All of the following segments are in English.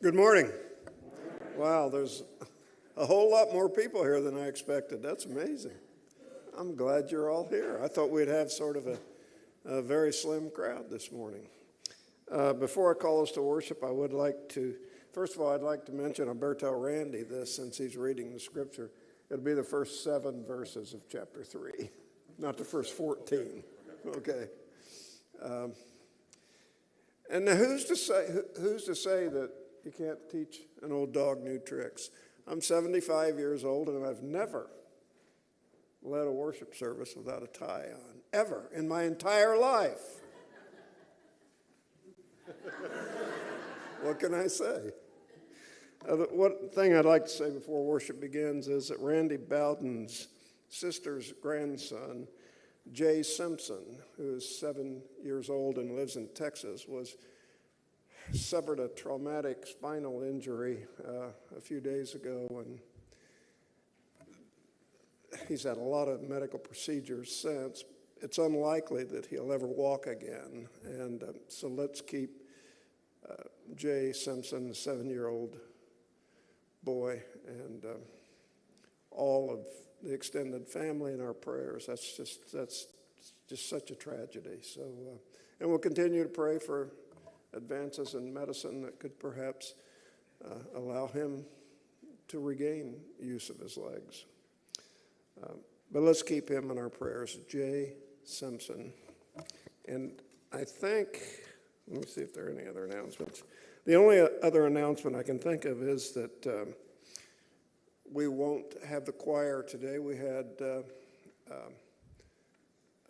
Good morning. Wow, there's a whole lot more people here than I expected. That's amazing. I'm glad you're all here. I thought we'd have sort of a very slim crowd this morning. Before I call us to worship, I would like to, first of all, I'd like to mention, I better tell Randy this since he's reading the scripture. It'll be the first 7 verses of chapter 3, not the first 14. Okay. And now who's to say that you can't teach an old dog new tricks? I'm 75 years old, and I've never led a worship service without a tie on, ever, in my entire life. What can I say? One thing I'd like to say before worship begins is that Randy Bowden's sister's grandson, Jay Simpson, who is 7 years old and lives in Texas, suffered a traumatic spinal injury a few days ago, and he's had a lot of medical procedures since. It's unlikely that he'll ever walk again, and so let's keep Jay Simpson, the 7-year-old boy, and all of the extended family in our prayers. That's just such a tragedy. So, and we'll continue to pray for advances in medicine that could perhaps allow him to regain use of his legs. But let's keep him in our prayers, Jay Simpson. And I think, let me see if there are any other announcements. The only other announcement I can think of is that we won't have the choir today. We had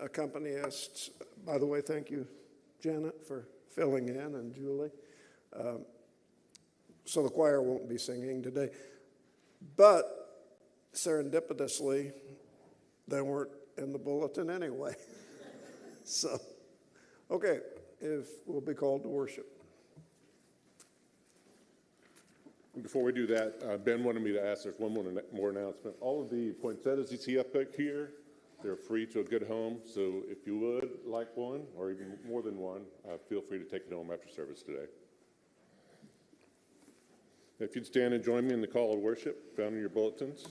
accompanists. By the way, thank you, Janet, for filling in, and Julie. So the choir won't be singing today. But serendipitously, they weren't in the bulletin anyway. So, okay, if we'll be called to worship. Before we do that, Ben wanted me to ask, there's one more announcement. All of the poinsettias you see up here, they're free to a good home, so if you would like one, or even more than one, feel free to take it home after service today. If you'd stand and join me in the call of worship found in your bulletins.